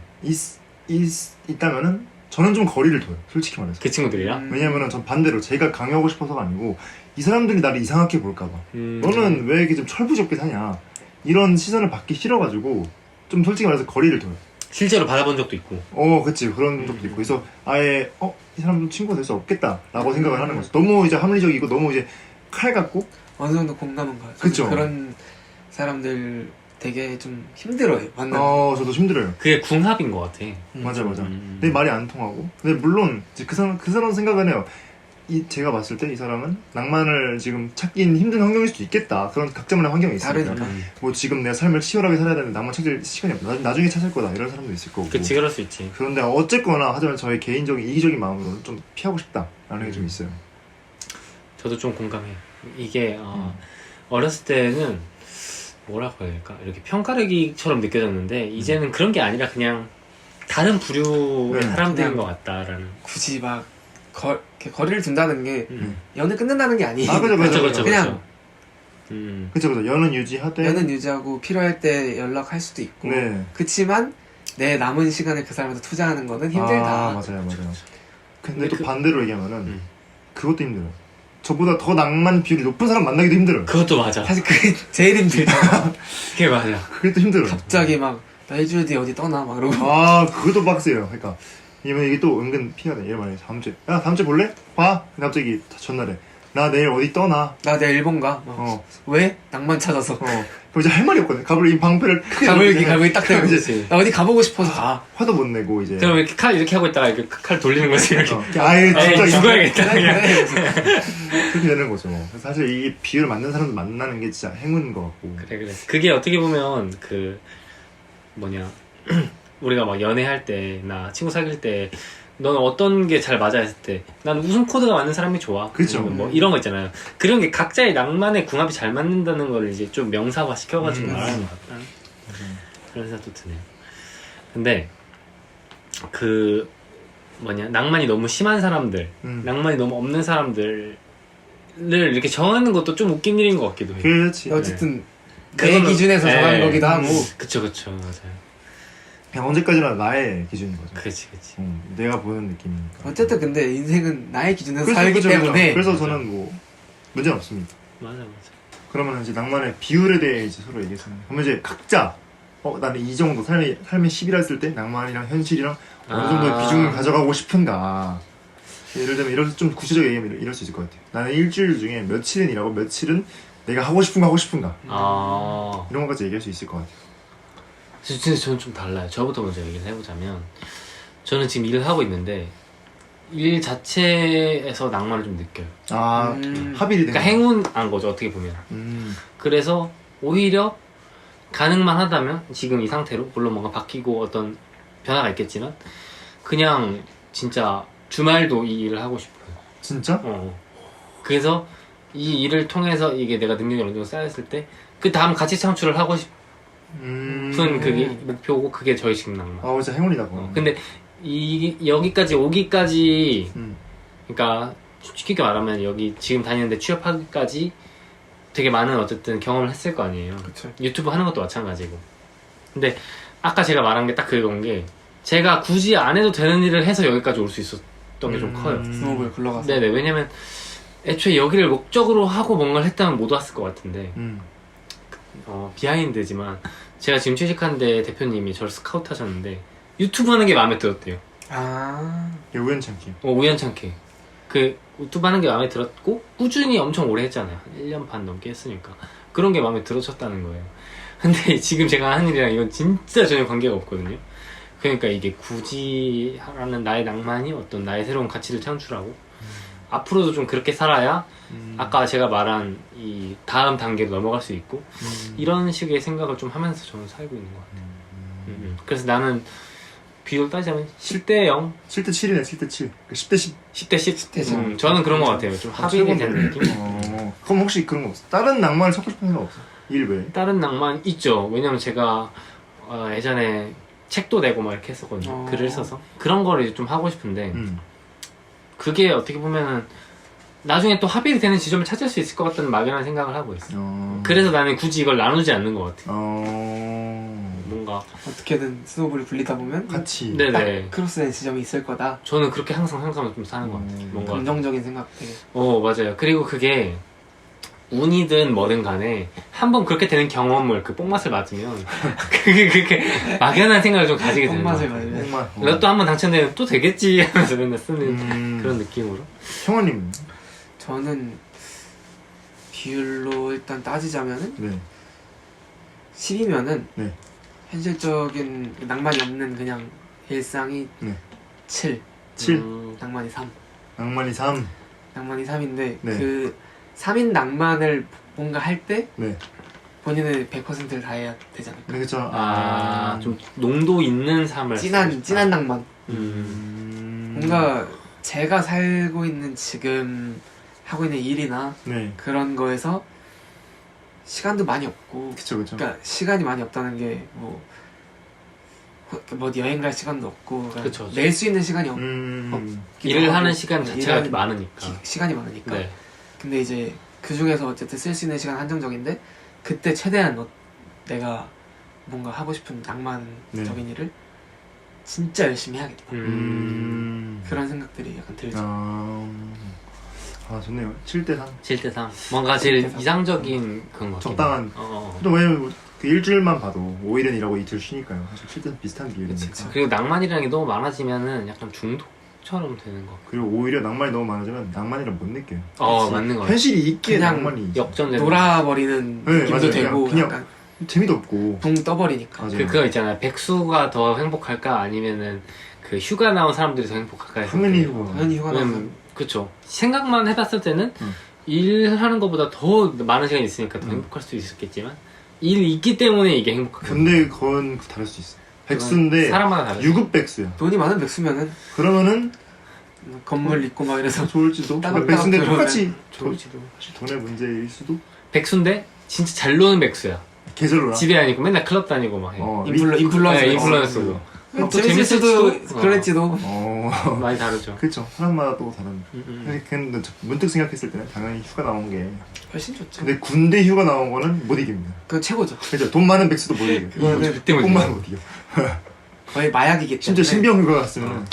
있다면은 저는 좀 거리를 둬요. 솔직히 말해서. 그 친구들이랑. 왜냐면은 전 반대로 제가 강요하고 싶어서가 아니고 이 사람들이 나를 이상하게 볼까봐. 너는 왜 이렇게 좀 철부지없게 사냐. 이런 시선을 받기 싫어가지고 좀 솔직히 말해서 거리를 둬요. 실제로 받아본 적도 있고. 그치. 그런 적도 있고. 그래서 아예, 이 사람은 친구가 될 수 없겠다라고 생각을 하는 거죠. 너무 이제 합리적이고 너무 이제 칼 같고. 어느 정도 공감은 가요. 그쵸. 그런 사람들 되게 좀 힘들어요. 만나면. 저도 힘들어요. 그게 궁합인 것 같아. 맞아. 근데 말이 안 통하고. 근데 물론 이제 그 사람 생각은 해요. 제가 봤을 때 이 사람은 낭만을 지금 찾긴 힘든 환경일 수도 있겠다. 그런 각자만의 환경이 있으니까. 다르니까. 뭐 지금 내가 삶을 치열하게 살아야 되는데 낭만 찾을 시간이 없다. 나중에 찾을 거다. 이런 사람도 있을 거고. 그치, 그럴 수 있지. 그런데 어쨌거나 하지만 저의 개인적인 이기적인 마음으로는 좀 피하고 싶다라는 게 좀 있어요. 저도 좀 공감해요. 이게 어렸을 때는 뭐라고 해야 될까? 이렇게 평가르기처럼 느껴졌는데 이제는 그런 게 아니라 그냥 다른 부류의 사람들인 그냥 것 같다라는. 굳이 막 이렇게 거리를 둔다는 게 음. 연을 끊는다는 게 아니에요. 그렇죠. 그냥 그쵸. 연은 유지하되. 연은 유지하고 필요할 때 연락할 수도 있고. 네. 그치만 내 남은 시간을 그 사람한테 투자하는 거는 힘들다. 맞아요. 근데 또 반대로 얘기하면은 그것도 힘들어요. 저보다 더 낭만 비율이 높은 사람 만나기도 힘들어요. 그것도 맞아. 사실 그게 제일 힘들잖아. 그게 맞아. 그게 또 힘들어요. 갑자기 막 나 일주일 뒤에 어디 떠나 막 이러고. 그것도 빡세요. 그러니까 이게 또 은근 피가 돼. 예를 다음 주에 다음 주에 볼래? 봐. 갑자기 전날에 나 내일 어디 떠나. 나 내일 일본 가. 왜? 낭만 찾아서. 그럼 이제 할 말이 없거든. 가불이 방패를 크게 가불기 딱 들고 그렇지. 나 어디 가보고 싶어서 가. 화도 못 내고 이제. 그럼 이렇게 칼 이렇게 하고 있다가 이렇게 칼 돌리는 거지 이렇게. 아예 진짜 죽어야겠다. 그냥. 그렇게 되는 거죠. 그래서 사실 이 비율을 맞는 사람들 만나는 게 진짜 행운인 것 같고. 그래. 그게 어떻게 보면 우리가 막 연애할 때나 친구 사귈 때 너는 어떤 게 잘 맞아 했을 때 난 웃음 코드가 맞는 사람이 좋아. 그쵸. 아니면 뭐 이런 거 있잖아요. 그런 게 각자의 낭만의 궁합이 잘 맞는다는 걸 이제 좀 명사화 시켜가지고 말하는 것 같다. 그런 생각도 드네요. 근데 낭만이 너무 심한 사람들, 낭만이 너무 없는 사람들을 이렇게 정하는 것도 좀 웃긴 일인 것 같기도 해요. 그렇지. 어쨌든 내 기준에서 정한 거기도 하고. 그쵸 맞아요. 그냥 언제까지나 나의 기준인 거죠. 그치. 내가 보는 느낌이니까. 어쨌든 근데 인생은 나의 기준에서 그렇죠, 살기 때문에. 그래서 저는 뭐 문제는 없습니다. 맞아. 그러면 이제 낭만의 비율에 대해 이제 서로 얘기했잖아요. 그러면 이제 각자 나는 이 정도 삶의 10이라 했을 때 낭만이랑 현실이랑 어느 정도의 비중을 가져가고 싶은가. 예를 들면 좀 구체적으로 얘기하면 이럴 수 있을 것 같아요. 나는 일주일 중에 며칠은 일하고 며칠은 내가 하고 싶은가. 이런 것까지 얘기할 수 있을 것 같아요. 진짜 저는 좀 달라요. 저부터 먼저 얘기를 해보자면 저는 지금 일을 하고 있는데 일 자체에서 낭만을 좀 느껴요. 아 음. 합일이 된 그러니까 행운한 거죠, 어떻게 보면. 그래서 오히려 가능만 하다면 지금 이 상태로 물론 뭔가 바뀌고 어떤 변화가 있겠지만 그냥 진짜 주말도 이 일을 하고 싶어요. 진짜? 그래서 이 일을 통해서 이게 내가 능력이 어느 정도 쌓였을 때 그 다음 가치 창출을 하고 싶은 그게 목표고 그게 저희 지금 낭만. 아 진짜 행운이다 그거. 근데 여기까지 오기까지 음. 그러니까 쉽게 말하면 여기 지금 다니는데 취업하기까지 되게 많은 어쨌든 경험을 했을 거 아니에요. 그쵸. 유튜브 하는 것도 마찬가지고. 근데 아까 제가 말한 게 딱 그건 게 제가 굳이 안 해도 되는 일을 해서 여기까지 올 수 있었던 게 좀 커요. 스노우볼 굴러가서. 네네. 왜냐면 애초에 여기를 목적으로 하고 뭔가를 했다면 못 왔을 것 같은데 비하인드지만 제가 지금 취직한데 대표님이 저를 스카우트 하셨는데 유튜브 하는 게 마음에 들었대요. 아. 이게 우연찮게. 우연찮게. 그 유튜브 하는 게 마음에 들었고 꾸준히 엄청 오래 했잖아요. 한 1년 반 넘게 했으니까. 그런 게 마음에 들어졌다는 거예요. 근데 지금 제가 하는 일이랑 이건 진짜 전혀 관계가 없거든요. 그러니까 이게 굳이 하라는 나의 낭만이 어떤 나의 새로운 가치를 창출하고 앞으로도 좀 그렇게 살아야 아까 제가 말한 이 다음 단계로 넘어갈 수 있고 이런 식의 생각을 좀 하면서 저는 살고 있는 것 같아요. 그래서 나는 비율 따지자면 7대 0, 7대 7이네 7대 7. 10대 10. 10대 10. 10대 10. 저는 그런 것 같아요. 좀 합의가 되는 느낌? 그럼 혹시 그런 거 없어? 다른 낭만을 찾고 싶은 생각 없어? 일 외에? 다른 낭만 있죠. 왜냐면 제가 예전에 책도 내고 막 이렇게 했었거든요. 글을 써서. 그런 거를 이제 좀 하고 싶은데 그게 어떻게 보면은 나중에 또 합의가 되는 지점을 찾을 수 있을 것 같다는 막연한 생각을 하고 있어요. 그래서 나는 굳이 이걸 나누지 않는 것 같아요. 뭔가 어떻게든 스노우볼이 굴리다 보면 같이. 네네. 딱 크로스된 지점이 있을 거다. 저는 그렇게 항상 상상을 좀 사는 것 같아요. 뭔가 긍정적인 생각 되게. 맞아요. 그리고 그게 운이든 뭐든 간에 한번 그렇게 되는 경험을 그 뽕맛을 맞으면 그게 그렇게 막연한 생각을 좀 가지게 되는 것 뽕맛을 같아요. 맞으면. 정말. 로또 한 번 당첨되면 또 되겠지 하면서 맨날 쓰는 그런 느낌으로. 형아님. 저는 비율로 일단 따지자면은 네. 10이면은 네. 현실적인 낭만이 없는 그냥 일상이 네. 7, 7. 낭만이 3. 낭만이 3. 낭만이 3인데 네. 그 3인 낭만을 뭔가 할 때 네. 본인의 100%를 다해야 되지 않을까. 네, 그쵸. 좀 농도 있는 삶을 진한 낭만. 뭔가 음. 제가 살고 있는 지금 하고 있는 일이나 네. 그런 거에서 시간도 많이 없고, 그쵸, 그쵸. 그러니까 시간이 많이 없다는 게 뭐 어디 여행 갈 시간도 없고, 그쵸. 낼 수 있는 시간이 일을 하는 하고, 시간 자체가 일하는 이렇게 많으니까. 시간이 많으니까. 네. 근데 이제 그 중에서 어쨌든 쓸 수 있는 시간 한정적인데 그때 최대한 내가 뭔가 하고 싶은 낭만적인 일을 진짜 열심히 해야겠다. 그런 생각들이 약간 들죠. 좋네요. 7대 3. 7대 3. 뭔가 제일 7대 3. 이상적인 그런 거. 적당한. 또 왜냐면 그 일주일만 봐도 5일은 일하고 이틀 쉬니까요. 사실 7대 비슷한 비율이니까. 그리고 낭만이라는 게 너무 많아지면은 약간 중독처럼 되는 거. 그리고 오히려 낭만이 너무 많아지면 낭만이라 못 느껴요. 맞는 거 같아요. 현실이 있게 그냥 낭만이 역전되는 놀아버리는 네, 느낌도 맞아요. 되고 그냥 약간 재미도 없고. 붕 떠버리니까. 맞아요. 그거 있잖아요. 백수가 더 행복할까 아니면은 그 휴가 나온 사람들이 더 행복할까 해서 당연히 휴가. 당연히 휴가 나면 그쵸. 생각만 해봤을 때는 일하는 것보다 더 많은 시간이 있으니까 더 행복할 수도 있었겠지만 일이 있기 때문에 이게 행복한 근데 그건 다를 수 있어. 백수인데 사람마다 다르죠. 유급 백수야. 돈이 많은 백수면은 그러면은 건물 있고 막 이래서 좋을지도. 따박따박 백수인데 들어오면 똑같이 좋을지도. 사실 돈의 문제일 수도. 백수인데 진짜 잘 노는 백수야. 계절로라. 집에 다니고 맨날 클럽 다니고 막 해. 인플루언서. 네, 인플루언서고. 또 또 재밌을 수도 수도. 그럴지도. 많이 다르죠. 그렇죠. 사람마다 또 다른. 근데 문득 생각했을 때는 당연히 휴가 나온 게. 훨씬 좋죠. 근데 군대 휴가 나온 거는 못 이깁니다. 그건 최고죠. 그죠? 돈 많은 백수도 못 이겨. 그거는 그때 못 돈만 이겨. 못 이겨. 거의 마약이기 때문에. 심지어 신병 휴가 갔으면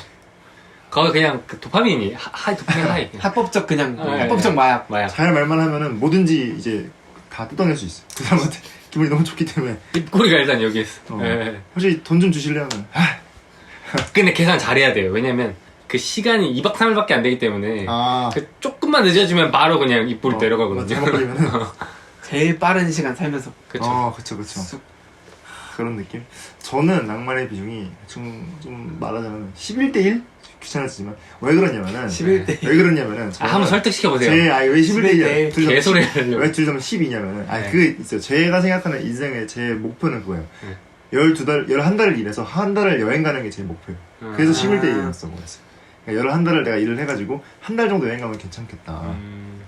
거기 그냥 그 도파민이 도파민 하이. 합법적 그냥 네. 합법적 마약. 마약. 잘 말만 하면은 뭐든지 이제 다 뜯어낼 수 있어. 그 사람한테 기분이 너무 좋기 때문에. 입꼬리가 일단 여기 있어. 어. 네. 혹시 돈 좀 주실래요? 하면 근데 계산 잘해야 돼요. 왜냐면 그 시간이 2박 3일밖에 안 되기 때문에 그 조금만 늦어지면 바로 그냥 입꼬리 내려가거든요. 잘못 걸리면은. 제일 빠른 시간 살면서. 그쵸. 그쵸. 쑥. 그런 느낌? 저는 낭만의 비중이 좀 말하자면 11대 1? 귀찮아지지만 왜 그러냐면은 11대 왜 그러냐면은 한번 설득시켜보세요. 왜 11대 11대 개소리 하려고. 왜 둘이서 12냐면은 네. 그게 있어요. 제가 생각하는 인생의 제 목표는 그거예요. 네. 11달을 일해서 한 달을 여행 가는 게 제 목표예요. 그래서 11대 1이었어 그랬어요. 그러니까 11달을 내가 일을 해가지고 한 달 정도 여행 가면 괜찮겠다.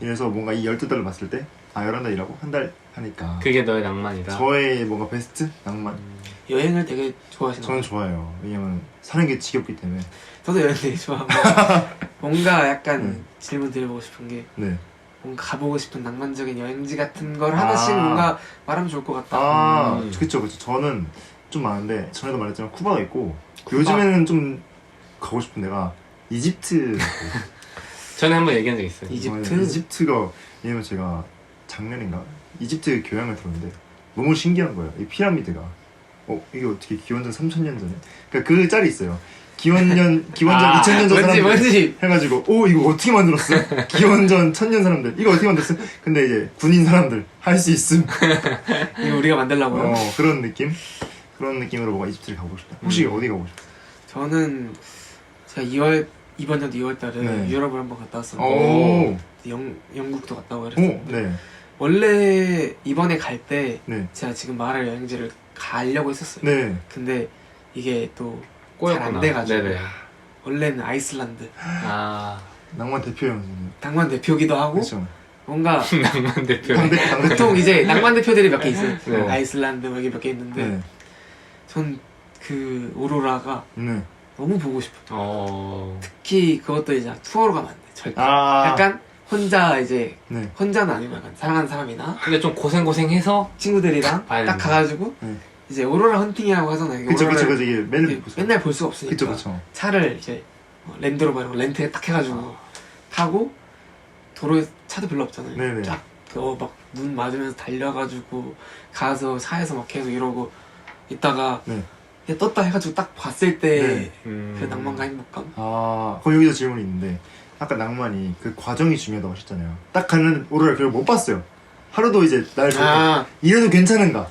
이래서 뭔가 이 12달을 봤을 때 11달 일하고 한 달 하니까 그게 너의 낭만이다. 저의 뭔가 베스트 낭만. 여행을 되게 좋아하시나 저는 봐요. 좋아해요. 왜냐면 사는 게 지겹기 때문에. 저도 여행 되게 좋아하고 뭔가 약간 네. 질문 드려보고 싶은 게 네. 뭔가 가보고 싶은 낭만적인 여행지 같은 걸 하나씩 뭔가 말하면 좋을 것 같다. 아, 그쵸. 저는 좀 많은데 전에도 말했지만 쿠바가 있고 요즘에는 좀 가고 싶은 데가 이집트. 전에 한번 얘기한 적 있어요. 이집트? 이집트가 왜냐면 제가 작년인가 이집트 교양을 들었는데 너무 신기한 거예요. 이 피라미드가 이게 어떻게 기원전 3000년 전에 그러니까 그 짤이 있어요. 기원전 2000년 전 사람들 뭔지 해가지고 이거 어떻게 만들었어? 기원전 1000년 사람들 이거 어떻게 만들었어? 근데 이제 군인 사람들 할 수 있음. 이거 우리가 만들라고요? 그런 느낌으로 뭔가 이집트를 가고 싶다. 혹시 어디 가고 싶어? 저는 제가 이번 연도 2월달에 네. 유럽을 한번 갔다 왔었는데 오, 영국도 갔다 오고 그랬었는데 네, 원래 이번에 갈 때 네, 제가 지금 말할 여행지를 가려고 했었어요. 네. 근데 이게 또 잘 꼬였구나. 안 돼가지고 네네. 원래는 아이슬란드 아 낭만 대표형. 낭만 대표기도 하고 그렇죠. 뭔가 낭만 대표. 보통 이제 낭만 대표들이 몇 개 있어요. 네. 아이슬란드 뭐 이게 몇 개 있는데 네, 전 그 오로라가 네. 너무 보고 싶어요. 어. 특히 그것도 이제 투어로 가면 안 돼. 절대. 아, 약간 혼자 이제 네, 혼자는 아니고 약간 사랑하는 사람이나 근데 좀 고생해서 친구들이랑 봐야 딱 된다. 가가지고 네. 이제 오로라 헌팅이라고 하잖아요. 그쵸. 오로라를 이게 맨날 이게 보세요. 맨날 볼 수가 없으니까 그쵸. 차를 이제 랜드로버 이런 거 렌트 딱 해가지고 타고 도로에 차도 별로 없잖아요. 네네. 쫙 막 눈 맞으면서 달려가지고 가서 차에서 막 계속 이러고 있다가 네. 그냥 떴다 해가지고 딱 봤을 때 그 네. 낭만과 행복감. 여기서 질문이 있는데 아까 낭만이 그 과정이 중요하다고 하셨잖아요. 딱 가는 오로라를 별로 못 봤어요. 하루도 이제 날 보고 이래도 괜찮은가?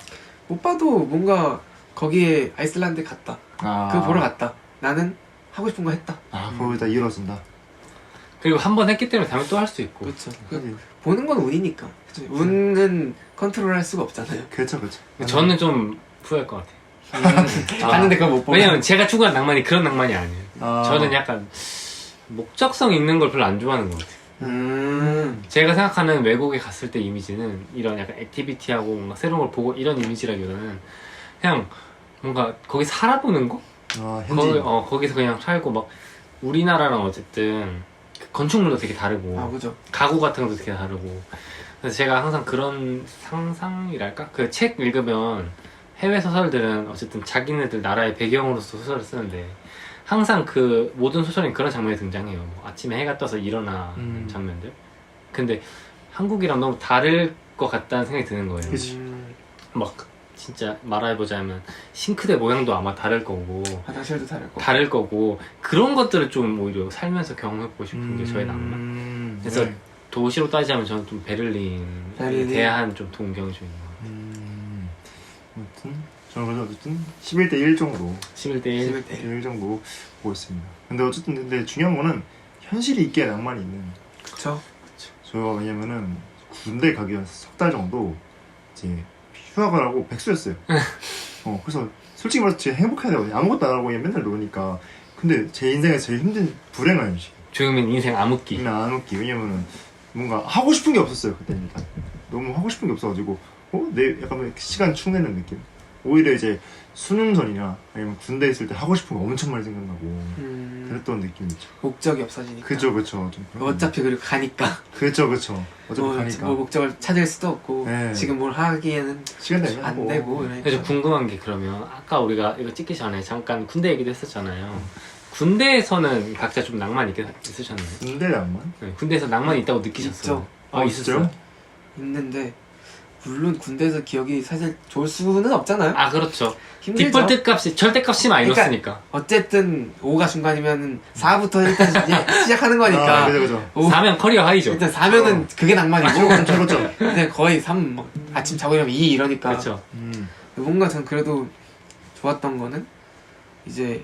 못 봐도 뭔가 거기에 아이슬란드 갔다. 그거 보러 갔다. 나는 하고 싶은 거 했다. 거기 다 이루어진다. 그리고 한 번 했기 때문에 다음에 또 할 수 있고. 그렇죠. 그지? 보는 건 운이니까. 그쵸? 운은 컨트롤할 수가 없잖아요. 그렇죠. 저는 좀 후회할 것 같아요. 갔는데 그걸 못 보고. 왜냐면 제가 추구한 낭만이 그런 낭만이 아니에요. 아. 저는 약간 목적성 있는 걸 별로 안 좋아하는 것 같아요. 제가 생각하는 외국에 갔을 때 이미지는 이런 약간 액티비티하고 뭔가 새로운 걸 보고 이런 이미지라기보다는 그냥 뭔가 거기 살아보는 거? 현지. 거기서 그냥 살고 막 우리나라랑 어쨌든 그 건축물도 되게 다르고 그죠. 가구 같은 것도 되게 다르고 그래서 제가 항상 그런 상상이랄까? 그 책 읽으면 해외 소설들은 어쨌든 자기네들 나라의 배경으로서 소설을 쓰는데 항상 그 모든 소설엔 그런 장면이 등장해요. 뭐 아침에 해가 떠서 일어나는 장면들. 근데 한국이랑 너무 다를 것 같다는 생각이 드는 거예요. 그치. 막 진짜 말해보자면 싱크대 모양도 아마 다를 거고 화장실도 다를 거. 그런 것들을 좀 오히려 살면서 경험해보고 싶은 게 저의 낭만. 그래서 네. 도시로 따지자면 저는 좀 베를린에 베를린. 대한 좀 동경이 좀 있는 것 같아요. 아무튼 저는 그래서 어쨌든 11대 1 정도 11대 1. 11대 1 정도 보고 있습니다. 근데 중요한 거는 현실이 있게 낭만이 있는. 그쵸. 저가 왜냐면은 군대 가기 전 석 달 정도 이제 휴학을 하고 백수였어요. 그래서 솔직히 말해서 제가 행복해야 되거든요. 아무것도 안 하고 그냥 맨날 노니까. 근데 제 인생에서 제일 힘든 불행한 음식. 조용민 인생 암흑기. 그냥 안 웃기. 왜냐면은 뭔가 하고 싶은 게 없었어요 그때는. 일단 너무 하고 싶은 게 없어가지고 내 약간 시간 축내는 느낌. 오히려 이제 수능 전이나 아니면 군대 있을 때 하고 싶은 거 엄청 많이 생각나고 그랬던 느낌이죠. 목적이 없어지니까. 그쵸. 좀 그런 어차피 그리고 가니까. 그쵸. 어차피 가니까. 뭐 목적을 찾을 수도 없고 네. 지금 뭘 하기에는 시간 되면 안 하고. 되고 그러니까. 그래서 궁금한 게 그러면 아까 우리가 이거 찍기 전에 잠깐 군대 얘기도 했었잖아요. 군대에서는 각자 좀 낭만 있으셨나요? 군대 낭만? 네, 군대에서 낭만이 있다고 느끼셨어요? 있죠. 있었어요? 있는데 물론 군대에서 기억이 사실 좋을 수는 없잖아요. 아 그렇죠. 힘들죠. 디폴트 값이 절대값이 마이너스니까. 어쨌든 5가 중간이면 4부터 일단 이제 시작하는 거니까. 그죠. 4면 커리어 하이죠. 일단 4면은 그게 낭만이고. 그렇죠. 근데 거의 3 막 아침 자고 일어나면 2 이러니까. 그렇죠. 뭔가 전 그래도 좋았던 거는 이제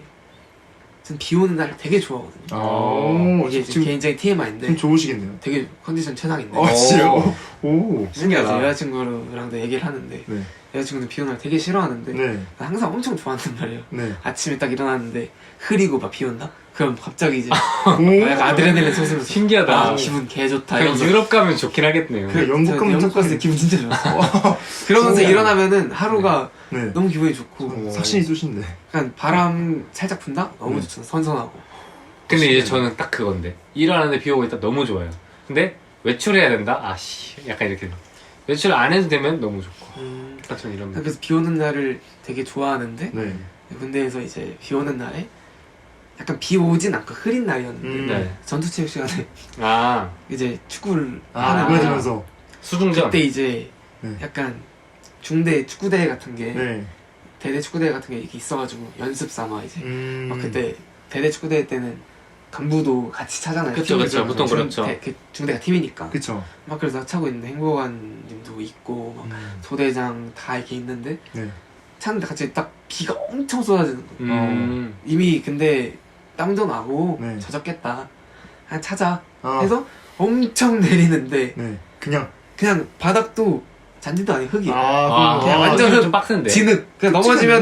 저는 비 오는 날 되게 좋아하거든요. 이게 지금 개인적인 TMI인데 좀 좋으시겠네요. 되게 컨디션 최상인데 진짜요? 오. 맨날 신기하다. 여자친구랑도 얘기를 하는데 네. 여자친구도 비 오는 날 되게 싫어하는데 네. 난 항상 엄청 좋아한단 말이에요. 네. 아침에 딱 일어났는데 흐리고 막 비 온다? 그럼 갑자기 이제 오. 약간 아드레날린 솟으면서 신기하다. 아, 기분 개 좋다. 그냥 이러면서 유럽 가면 좋긴 하겠네요. 그 영국 가면 영국 갔을 때 기분 진짜 좋았어. 그러면서 신기하다. 일어나면은 하루가 네. 너무 기분이 좋고 삭신이 쏘신데. 약간 바람 살짝 분다? 너무 좋죠. 선선하고. 근데 이제 저는 딱 그건데 일어나는데 비 오고 있다 너무 좋아요. 근데 외출해야 된다? 아씨 약간 이렇게 외출 안 해도 되면 너무 좋고 딱 전 이런 그래서 비 오는 날을 되게 좋아하는데 네. 군대에서 이제 비 오는 날에 약간 비 오진 않고 흐린 날이었는데 네. 전투체육 시간에 아 이제 축구를 아, 하는데 보여주면서. 수중전 그때 이제 네. 약간 중대 축구대회 같은 게 네. 대대 축구대회 같은 게 이렇게 있어가지고 연습 삼아 이제 막 그때 대대 축구대회 때는 간부도 같이 차잖아요. 그쵸, 팀을 그쵸. 보통 중- 그렇죠. 그 중대가 팀이니까 그쵸. 막 그래서 차고 있는데 행보관님도 있고 막 소대장 다 이렇게 있는데 네. 차는데 갑자기 딱 비가 엄청 쏟아지는 거예요. 이미 근데 땀도 나고 네. 젖었겠다. 그냥 차자 아. 해서 엄청 내리는데 네. 그냥. 그냥 바닥도 잔디도 아니고 흙이에요. 아, 그냥 아, 완전 좀 빡센데. 진흙. 그냥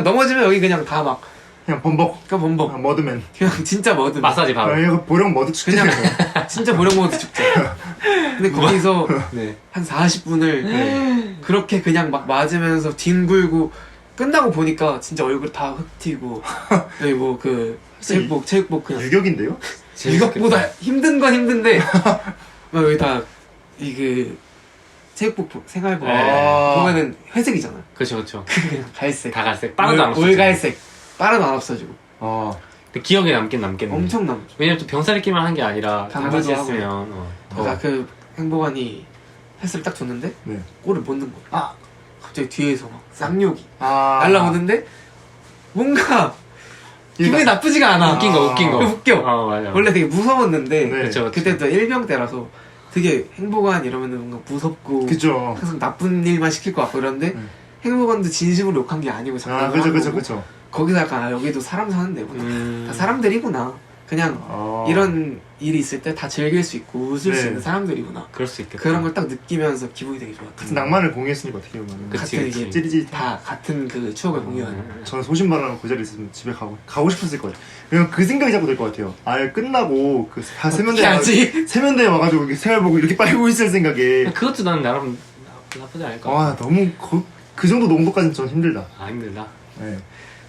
넘어지면 여기 그냥 다 막 그냥 범벅. 그냥 범벅. 아, 머드맨. 그냥 진짜 머드. 마사지 바로. 아, 이거 보령 머드 축제네요. 진짜 보령머드 축제. 근데 거기서 네. 한 40분을 그렇게 그냥 막 맞으면서 뒹굴고 끝나고 보니까 진짜 얼굴 다 흙 튀고 여기 뭐 그 체육복 그냥 유격인데요? 이것보다 힘든 건 힘든데 막 여기 다 이 그 체육복 생활복 네. 보면은 회색이잖아. 그쵸 그쵸. 그냥 갈색. 다 갈색. 빠르도 안 없어져. 올갈색. 빠른 안 없어지고 아. 근데 기억에 남긴 남겠네. 엄청 남죠. 왜냐면 또 병살이끼만 한 게 아니라 다 간부도 같이 하고. 했으면 그러니까 그 행보관이 패스를 딱 줬는데 네. 골을 못 넣은 거야. 아. 갑자기 뒤에서 막 쌍욕이 아. 날라오는데 뭔가 기분이 나쁘지가 않아. 웃긴 거 웃긴 거. 웃겨. 맞아. 원래 되게 무서웠는데 네. 그쵸, 그쵸. 그때도 일병 때라서 되게 행보관 이러면은 뭔가 무섭고 그죠. 항상 나쁜 일만 시킬 것 같고 그런데 행보관도 진심으로 욕한 게 아니고 아, 장난을 그죠, 한 그죠, 거고 그죠. 거기서 약간 아, 여기도 사람 사는 데구나. 다 사람들이구나. 그냥 아. 이런 일이 있을 때 다 즐길 수 있고 웃을 네. 수 있는 사람들이구나. 그럴 수 있겠다. 그런 걸 딱 느끼면서 기분이 되게 좋았다. 같은 낭만을 공유했으니까 어떻게 보면. 그치, 같은 그치. 이게 찌릿찌릿. 다 같은 그 추억을 공유하는. 저는 소신발언 그 자리에 있으면 집에 가고 싶었을 거예요. 왜냐면 그 생각이 자꾸 들 것 같아요. 아, 끝나고 그 다 해야지. 세면대에 와가지고 이렇게 생활복을 이렇게 빨고 있을 생각에. 그것도 난 나름 나쁘지 않을 것 같아. 와, 너무 그 정도 농도까지는 전 힘들다. 아 힘들다. 네.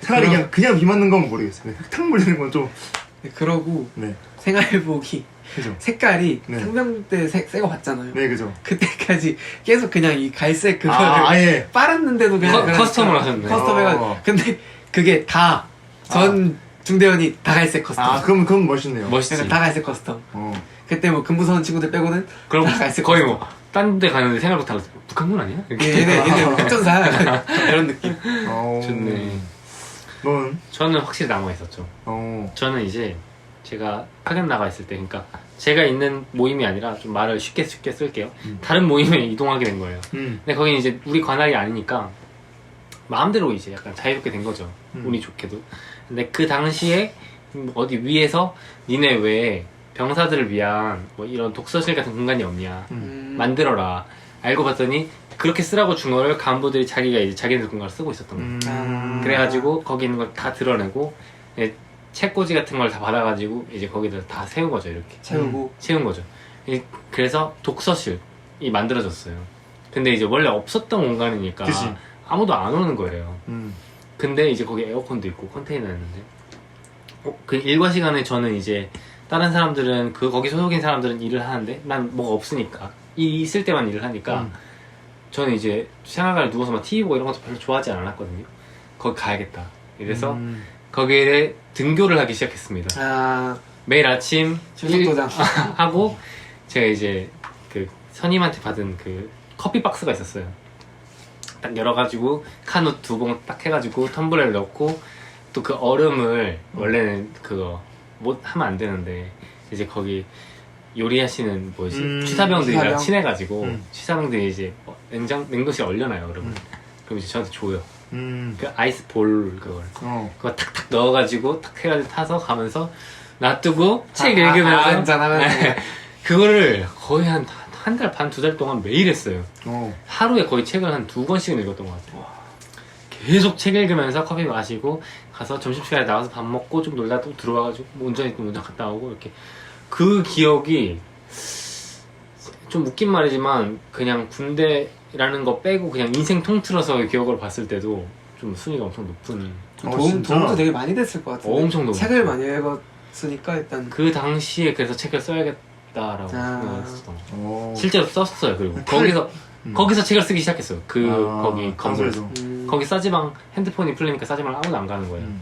차라리 그냥 비 맞는 건 모르겠어요. 흙탕 물리는 건 좀. 네, 그러고 네. 생활복이 그죠. 색깔이 네. 상병 때 새거 봤잖아요. 네, 그죠. 그때까지 계속 그냥 이 갈색 그거를 아예. 빨았는데도 그냥 커스텀을 하셨네. 커스텀 해가지고. 어. 근데 그게 다 전 중대원이 다 갈색 커스텀. 아, 그럼 멋있네요. 멋있지. 그러니까 다 갈색 커스텀. 어. 그때 뭐 근무선 친구들 빼고는 그럼 다 갈색 거의 커스텀. 뭐 딴 데 가는데 생각보다 북한군 아니야? 이렇게. 얘네 핵전사 이런 느낌. 좋네. 넌? 저는 확실히 남아 있었죠. 저는 이제 제가 파견 나가 있을 때, 그러니까 제가 있는 모임이 아니라 좀 말을 쉽게 쓸게요. 다른 모임에 이동하게 된 거예요. 근데 거긴 이제 우리 관할이 아니니까 마음대로 이제 약간 자유롭게 된 거죠. 운이 좋게도. 근데 그 당시에 어디 위에서 니네 왜 병사들을 위한 뭐 이런 독서실 같은 공간이 없냐 만들어라. 알고 봤더니 그렇게 쓰라고 준 거를 간부들이 자기가 이제 자기네들 공간을 쓰고 있었던 거예요. 그래가지고 거기 있는 걸 다 드러내고 책꽂이 같은 걸 다 받아가지고 이제 거기다 다 세운 거죠. 이렇게 채운 거죠. 그래서 독서실이 만들어졌어요. 근데 이제 원래 없었던 공간이니까 그치. 아무도 안 오는 거예요. 근데 이제 거기 에어컨도 있고 컨테이너였는데 그 일과 시간에 저는 이제 다른 사람들은 거기 소속인 사람들은 일을 하는데 난 뭐가 없으니까 있을 때만 일을 하니까 저는 이제 생활관에 누워서 막 TV 보고 이런 것도 별로 좋아하지 않았거든요. 거기 가야겠다. 이래서 거기에 등교를 하기 시작했습니다. 아 매일 아침 출석도장 하고 제가 이제 그 선임한테 받은 그 커피 박스가 있었어요. 딱 열어가지고 카누 2봉 딱 해가지고 텀블러를 넣고 또 그 얼음을 원래는 그거 못 하면 안 되는데 이제 거기 요리하시는 뭐지 취사병들이랑 취사병? 친해가지고 취사병들이 이제 냉동실에 얼려놔요. 그러면 그럼 이제 저한테 줘요. 그 아이스 볼 그걸 어. 그거 탁탁 넣어가지고 탁 해가지고 타서 가면서 놔두고 책 읽으면서 한잔하면서 그거를 거의 한 달 반, 2달 동안 매일 했어요. 어. 하루에 거의 책을 한 2권씩은 읽었던 것 같아요. 계속 책 읽으면서 커피 마시고 가서 점심시간에 나가서 밥 먹고 좀 놀다 또 들어와가지고 운전 갔다 오고 이렇게 그 기억이 좀 웃긴 말이지만 그냥 군대라는 거 빼고 그냥 인생 통틀어서 기억을 봤을 때도 좀 순위가 엄청 높은 진짜? 도움도 되게 많이 됐을 것 같은데. 엄청 높은 책을 많이 읽었으니까 일단 그 당시에 그래서 책을 써야겠다라고 아. 생각했어. 어. 실제로 썼어요. 그리고 칼- 거기서 책을 쓰기 시작했어요. 거기 건물에서. 건설에서. 거기 싸지방 핸드폰이 풀리니까 싸지방 아무도 안 가는 거예요. 음.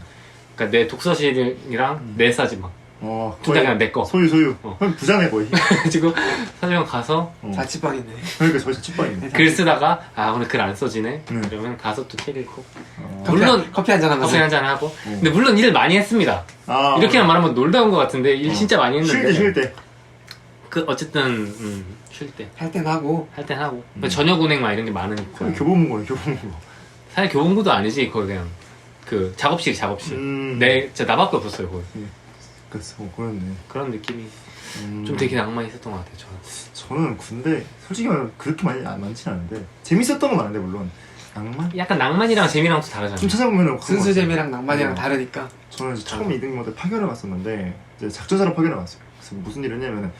그러니까 내 독서실이랑 내 싸지방 어. 둘 다 그냥 내 거. 소유. 어. 그럼 부자네 거의. 그래가지고 싸지방 가서 어. 자취방이네. 그러니까 저희 찌빵이네. 글 쓰다가 아 오늘 글 안 써지네. 네. 그러면 가서 또 책 읽고 어. 물론 커피 한잔 하면서. 커피 한잔 하고. 근데 물론 일을 많이 했습니다. 아, 이렇게만 말하면 놀다 온 것 같은데 일 진짜 많이 했는데. 쉴 때. 그 어쨌든 쉴 때. 할 땐 하고. 할 땐 하고 저녁 운행 막 이런 게 많으니까 거의 교보문고네, 교보문고. 사실 교본구도 아니지 거기 그냥 그 작업실 내 진짜 나밖에 없었어요 거기 그랬어, 그렇네. 그런 느낌이 좀 되게 낭만이 있었던 것 같아요 저는 군대 솔직히 말하면 그렇게 많진 않은데 재밌었던 건 많은데 물론 낭만? 약간 낭만이랑 재미랑 또 다르잖아요 좀 찾아보면 순수재미랑 낭만이랑 어. 다르니까. 저는 이제 처음 이등병 때 파견을 갔었는데 이제 작전사로 파견을 갔어요. 그래서 무슨 일을 했냐면은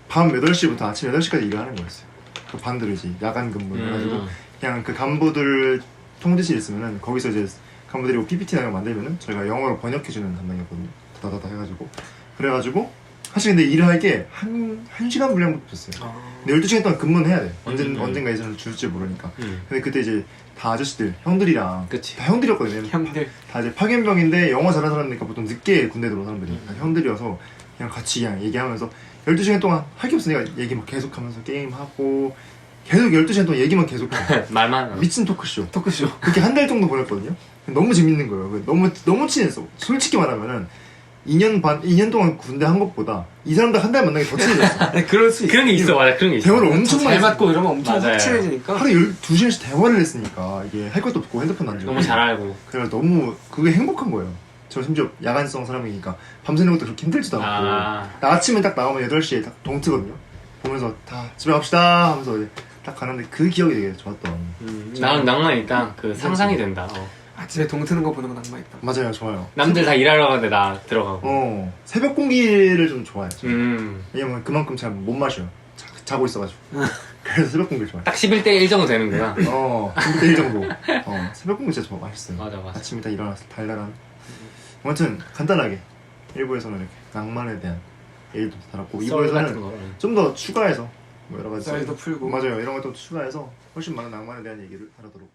밤 8시부터 아침 8시까지 일을 하는 거였어요. 그 반대로 이제 야간 근무를 해가지고 그냥 그 간부들 통제실 있으면은 거기서 이제 간부들이 뭐 PPT나 이런 거 만들면은 저희가 영어로 번역해주는 담당이었거든요. 다다다 해가지고 그래가지고 사실 근데 일을 할 게 한 시간 분량부터 줬어요. 근데 12시간 동안 근무는 해야 돼. 언젠가 예전을 줄지 모르니까. 근데 그때 이제 다 아저씨들, 형들이랑 그치. 다 형들이었거든요. 형들. 다 이제 파견병인데 영어 잘하는 사람이니까 보통 늦게 군대 들어온 사람들이 다 형들이어서 그냥 같이 그냥 얘기하면서 12시간 동안 할 게 없으니까 얘기 막 계속하면서 게임하고 계속 12시간 동안 얘기만 계속해. 말만 미친 토크쇼. 토크쇼. 그렇게 한 달 정도 보냈거든요. 너무 재밌는 거예요. 너무 친했어. 솔직히 말하면은 2년 동안 군대 한 것보다 이 사람들 한 달 만나게 더 친해졌어. 네, 그럴 수 있어. 그런 게 있어 맞아 그런 게 있어 대화를 엄청 잘 많이 했어. 맞고 이러면 엄청 맞아요. 확 친해지니까. 하루에 12시간씩 대화를 했으니까 이게 할 것도 없고 핸드폰 안 주고 너무 잘 알고 그래서 너무 그게 행복한 거예요. 저 심지어 야간성 사람이니까 밤새는 것도 그렇게 힘들지도 않고 아. 아침에 딱 나가면 8시에 딱 동트거든요. 보면서 다 집에 갑시다 하면서 이제 딱 가는데 그 기억이 되게 좋았던. 나는 낭만이 있다 그 상상이 된다 아침에 동 트는 거 보는 거 낭만 있다. 맞아요, 좋아요. 남들 다 일하러 가는데 나 들어가고 새벽 공기를 좀 좋아해요. 딱 왜냐면 그만큼 잘 못 마셔요. 자고 있어가지고. 그래서 새벽 공기를 좋아해요. 11대 1 정도 되는구나 1대1 정도. 새벽 공기 진짜 맛있어요. 맞아 아침에 딱 일어나서 달달한. 아무튼 간단하게 1부에서는 이렇게 낭만에 대한 얘기도 달았고 썰 같은 2부에서는 거 좀 더 추가해서 뭐 여러 가지 썰도 풀고. 맞아요, 이런 것도 추가해서 훨씬 많은 낭만에 대한 얘기를 하도록